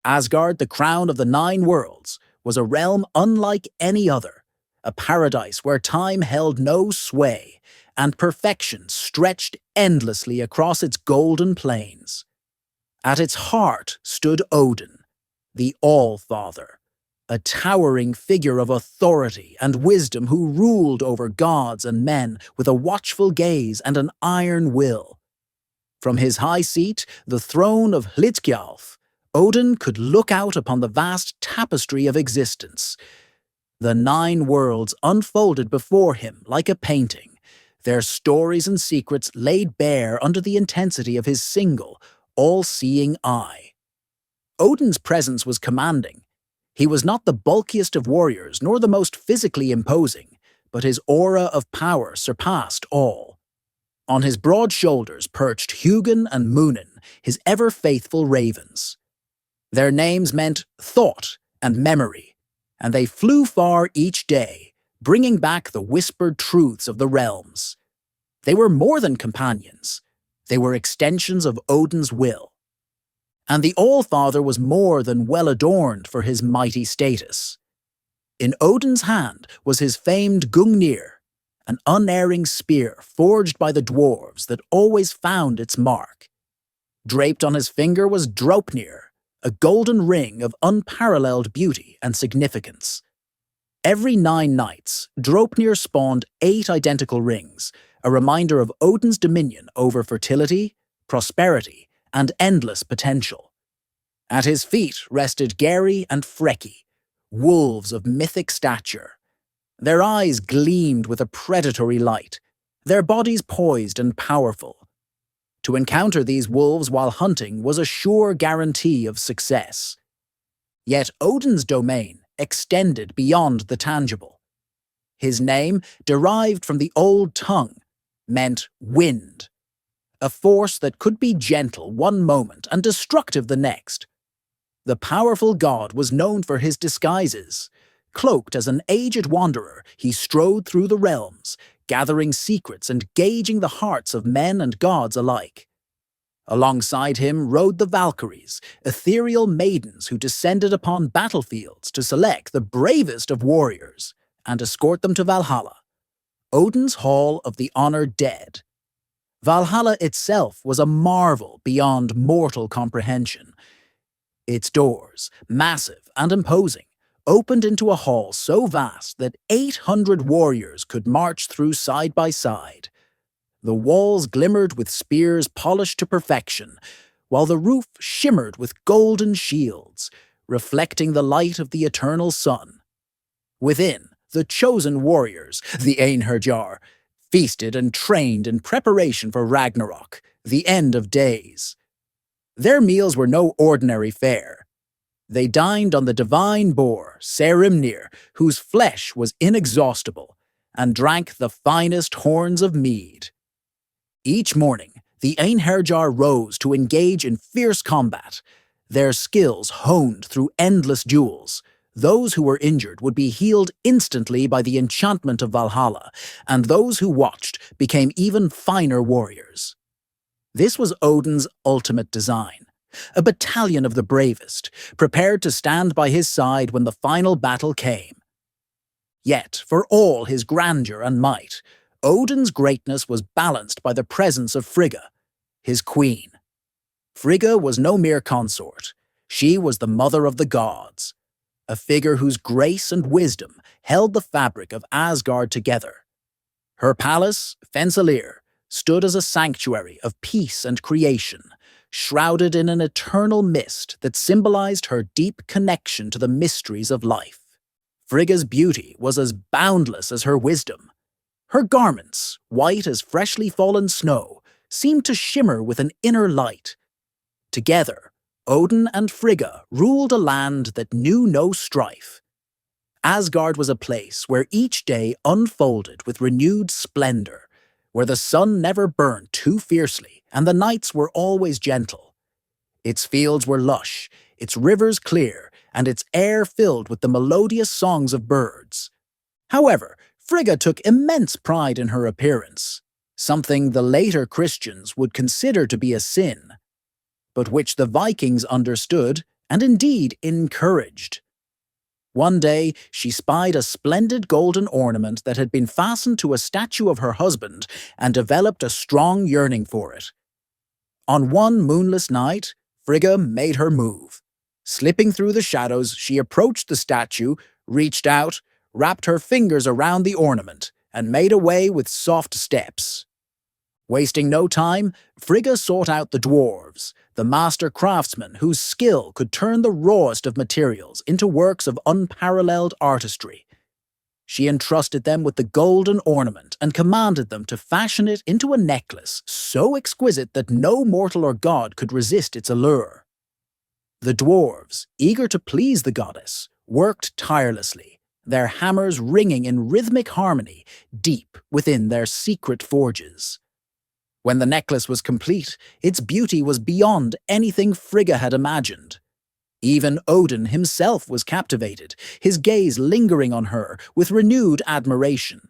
Asgard, the crown of the nine worlds, was a realm unlike any other, a paradise where time held no sway, and perfection stretched endlessly across its golden plains. At its heart stood Odin, the All-Father, a towering figure of authority and wisdom who ruled over gods and men with a watchful gaze and an iron will. From his high seat, the throne of Hlidskjalf, Odin could look out upon the vast tapestry of existence. The nine worlds unfolded before him like a painting, their stories and secrets laid bare under the intensity of his single, all-seeing eye. Odin's presence was commanding. He was not the bulkiest of warriors nor the most physically imposing, but his aura of power surpassed all. On his broad shoulders perched Hugin and Munin, his ever-faithful ravens. Their names meant thought and memory, and they flew far each day, bringing back the whispered truths of the realms. They were more than companions. They were extensions of Odin's will. And the All-Father was more than well-adorned for his mighty status. In Odin's hand was his famed Gungnir, an unerring spear forged by the dwarves that always found its mark. Draped on his finger was Draupnir, a golden ring of unparalleled beauty and significance. Every 9 nights, Draupnir spawned 8 identical rings, a reminder of Odin's dominion over fertility, prosperity, and endless potential. At his feet rested Geri and Freki, wolves of mythic stature. Their eyes gleamed with a predatory light, their bodies poised and powerful. To encounter these wolves while hunting was a sure guarantee of success. Yet Odin's domain extended beyond the tangible. His name, derived from the old tongue, meant wind, a force that could be gentle one moment and destructive the next. The powerful god was known for his disguises. Cloaked as an aged wanderer, he strode through the realms, gathering secrets and gauging the hearts of men and gods alike. Alongside him rode the Valkyries, ethereal maidens who descended upon battlefields to select the bravest of warriors and escort them to Valhalla, Odin's Hall of the Honored Dead. Valhalla itself was a marvel beyond mortal comprehension. Its doors, massive and imposing, opened into a hall so vast that 800 warriors could march through side by side. The walls glimmered with spears polished to perfection, while the roof shimmered with golden shields, reflecting the light of the eternal sun. Within, the chosen warriors, the Einherjar, feasted and trained in preparation for Ragnarok, the end of days. Their meals were no ordinary fare. They dined on the divine boar, Saehrimnir, whose flesh was inexhaustible, and drank the finest horns of mead. Each morning, the Einherjar rose to engage in fierce combat, their skills honed through endless duels. Those who were injured would be healed instantly by the enchantment of Valhalla, and those who watched became even finer warriors. This was Odin's ultimate design, a battalion of the bravest, prepared to stand by his side when the final battle came. Yet, for all his grandeur and might, Odin's greatness was balanced by the presence of Frigga, his queen. Frigga was no mere consort. She was the mother of the gods, a figure whose grace and wisdom held the fabric of Asgard together. Her palace, Fensalir, stood as a sanctuary of peace and creation, shrouded in an eternal mist that symbolized her deep connection to the mysteries of life. Frigga's beauty was as boundless as her wisdom. Her garments, white as freshly fallen snow, seemed to shimmer with an inner light. Together, Odin and Frigga ruled a land that knew no strife. Asgard was a place where each day unfolded with renewed splendor, where the sun never burned too fiercely and the nights were always gentle. Its fields were lush, its rivers clear, and its air filled with the melodious songs of birds. However, Frigga took immense pride in her appearance, something the later Christians would consider to be a sin, but which the Vikings understood and indeed encouraged. One day, she spied a splendid golden ornament that had been fastened to a statue of her husband and developed a strong yearning for it. On one moonless night, Frigga made her move. Slipping through the shadows, she approached the statue, reached out, wrapped her fingers around the ornament, and made away with soft steps. Wasting no time, Frigga sought out the dwarves, the master craftsmen whose skill could turn the rawest of materials into works of unparalleled artistry. She entrusted them with the golden ornament and commanded them to fashion it into a necklace so exquisite that no mortal or god could resist its allure. The dwarves, eager to please the goddess, worked tirelessly, their hammers ringing in rhythmic harmony deep within their secret forges. When the necklace was complete, its beauty was beyond anything Frigga had imagined. Even Odin himself was captivated, his gaze lingering on her with renewed admiration.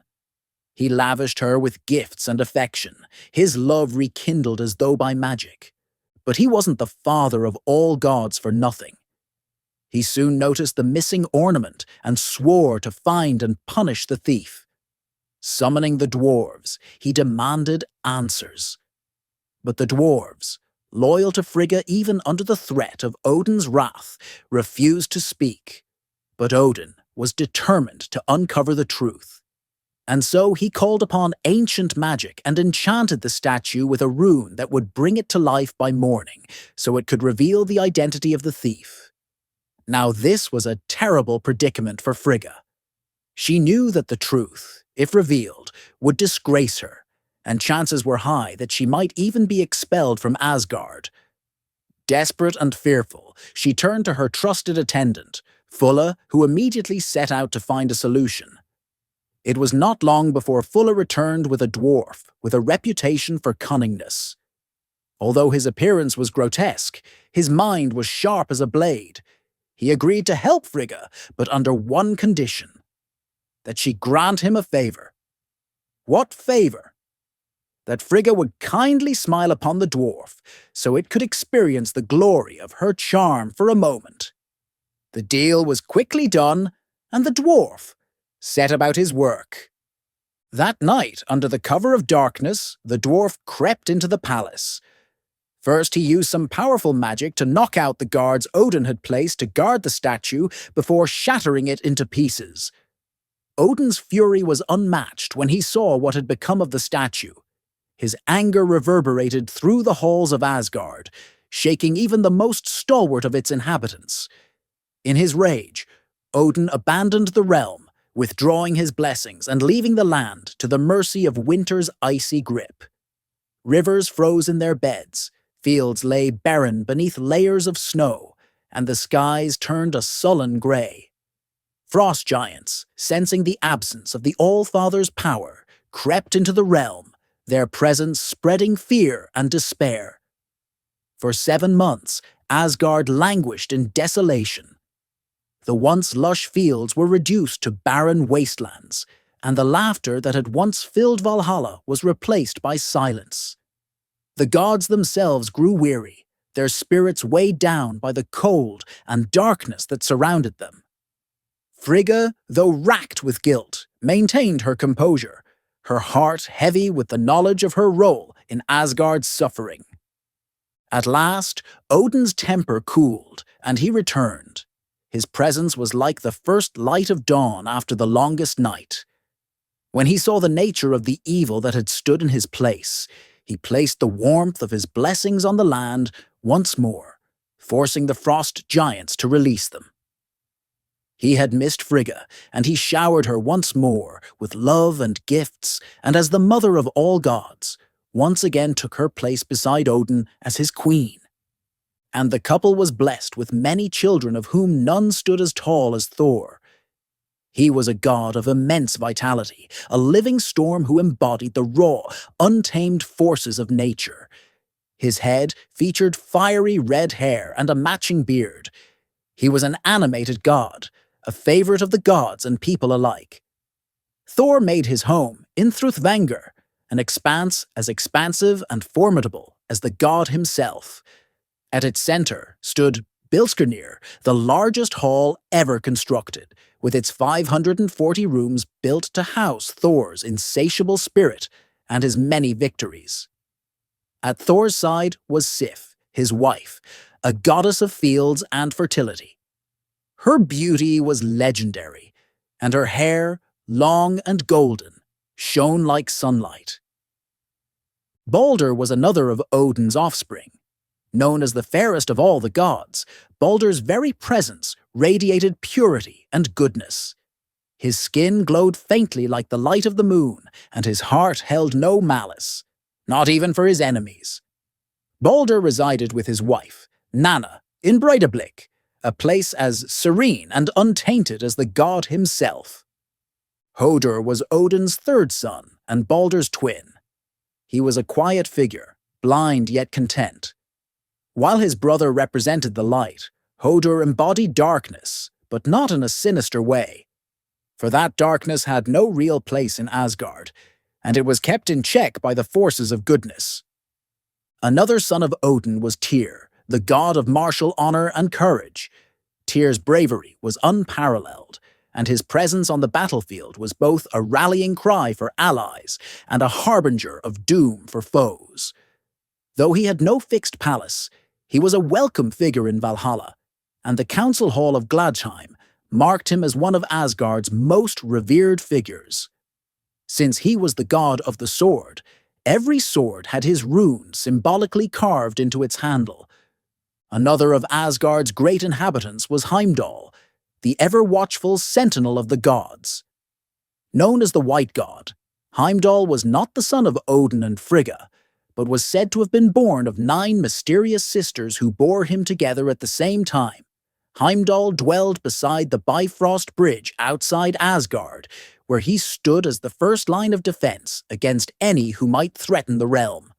He lavished her with gifts and affection, his love rekindled as though by magic. But he wasn't the father of all gods for nothing. He soon noticed the missing ornament and swore to find and punish the thief. Summoning the dwarves, he demanded answers. But the dwarves, loyal to Frigga even under the threat of Odin's wrath, refused to speak. But Odin was determined to uncover the truth. And so he called upon ancient magic and enchanted the statue with a rune that would bring it to life by morning, so it could reveal the identity of the thief. Now this was a terrible predicament for Frigga. She knew that the truth, if revealed, would disgrace her, and chances were high that she might even be expelled from Asgard. Desperate and fearful, she turned to her trusted attendant, Fulla, who immediately set out to find a solution. It was not long before Fulla returned with a dwarf with a reputation for cunningness. Although his appearance was grotesque, his mind was sharp as a blade. He agreed to help Frigga, but under one condition: that she grant him a favor. What favor? That Frigga would kindly smile upon the dwarf, so it could experience the glory of her charm for a moment. The deal was quickly done, and the dwarf set about his work. That night, under the cover of darkness, the dwarf crept into the palace. First, he used some powerful magic to knock out the guards Odin had placed to guard the statue before shattering it into pieces. Odin's fury was unmatched when he saw what had become of the statue. His anger reverberated through the halls of Asgard, shaking even the most stalwart of its inhabitants. In his rage, Odin abandoned the realm, withdrawing his blessings and leaving the land to the mercy of winter's icy grip. Rivers froze in their beds, fields lay barren beneath layers of snow, and the skies turned a sullen grey. Frost giants, sensing the absence of the All-Father's power, crept into the realm, their presence spreading fear and despair. For 7 months, Asgard languished in desolation. The once lush fields were reduced to barren wastelands, and the laughter that had once filled Valhalla was replaced by silence. The gods themselves grew weary, their spirits weighed down by the cold and darkness that surrounded them. Frigga, though racked with guilt, maintained her composure, her heart heavy with the knowledge of her role in Asgard's suffering. At last, Odin's temper cooled, and he returned. His presence was like the first light of dawn after the longest night. When he saw the nature of the evil that had stood in his place, he placed the warmth of his blessings on the land once more, forcing the frost giants to release them. He had missed Frigga, and he showered her once more with love and gifts, and as the mother of all gods, once again took her place beside Odin as his queen. And the couple was blessed with many children of whom none stood as tall as Thor. He was a god of immense vitality, a living storm who embodied the raw, untamed forces of nature. His head featured fiery red hair and a matching beard. He was an animated god, a favorite of the gods and people alike. Thor made his home in Thrudvangur, an expanse as expansive and formidable as the god himself. At its center stood Bilskirnir, the largest hall ever constructed, with its 540 rooms built to house Thor's insatiable spirit and his many victories. At Thor's side was Sif, his wife, a goddess of fields and fertility. Her beauty was legendary, and her hair, long and golden, shone like sunlight. Balder was another of Odin's offspring. Known as the fairest of all the gods, Balder's very presence radiated purity and goodness. His skin glowed faintly like the light of the moon, and his heart held no malice, not even for his enemies. Balder resided with his wife, Nanna, in Breidablik, a place as serene and untainted as the god himself. Hodur was Odin's third son and Balder's twin. He was a quiet figure, blind yet content. While his brother represented the light, Hodur embodied darkness, but not in a sinister way. For that darkness had no real place in Asgard, and it was kept in check by the forces of goodness. Another son of Odin was Tyr, the god of martial honor and courage. Tyr's bravery was unparalleled, and his presence on the battlefield was both a rallying cry for allies and a harbinger of doom for foes. Though he had no fixed palace, he was a welcome figure in Valhalla, and the council hall of Gladsheim marked him as one of Asgard's most revered figures. Since he was the god of the sword, every sword had his rune symbolically carved into its handle. Another of Asgard's great inhabitants was Heimdall, the ever-watchful sentinel of the gods. Known as the White God, Heimdall was not the son of Odin and Frigga, but was said to have been born of 9 mysterious sisters who bore him together at the same time. Heimdall dwelled beside the Bifrost Bridge outside Asgard, where he stood as the first line of defense against any who might threaten the realm.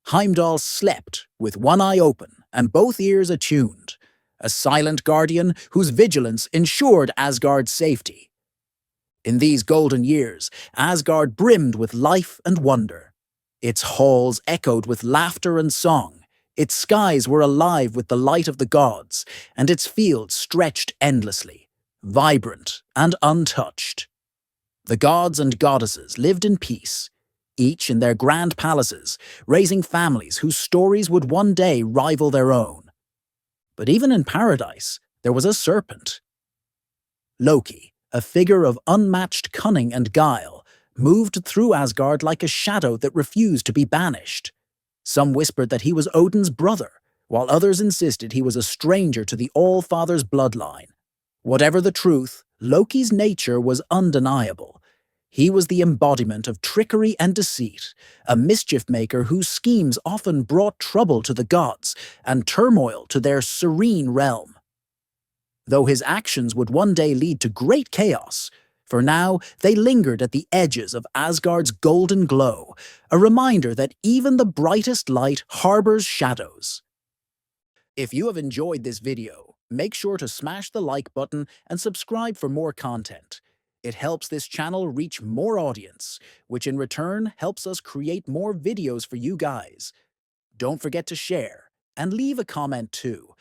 Heimdall slept with one eye open and both ears attuned, a silent guardian whose vigilance ensured Asgard's safety. In these golden years, Asgard brimmed with life and wonder. Its halls echoed with laughter and song, its skies were alive with the light of the gods, and its fields stretched endlessly, vibrant and untouched. The gods and goddesses lived in peace, each in their grand palaces, raising families whose stories would one day rival their own. But even in paradise, there was a serpent. Loki, a figure of unmatched cunning and guile, moved through Asgard like a shadow that refused to be banished. Some whispered that he was Odin's brother, while others insisted he was a stranger to the All-Father's bloodline. Whatever the truth, Loki's nature was undeniable. He was the embodiment of trickery and deceit, a mischief-maker whose schemes often brought trouble to the gods and turmoil to their serene realm. Though his actions would one day lead to great chaos, for now they lingered at the edges of Asgard's golden glow, a reminder that even the brightest light harbors shadows. If you have enjoyed this video, make sure to smash the like button and subscribe for more content. It helps this channel reach more audience, which in return helps us create more videos for you guys. Don't forget to share and leave a comment too.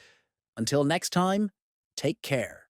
Until next time, take care.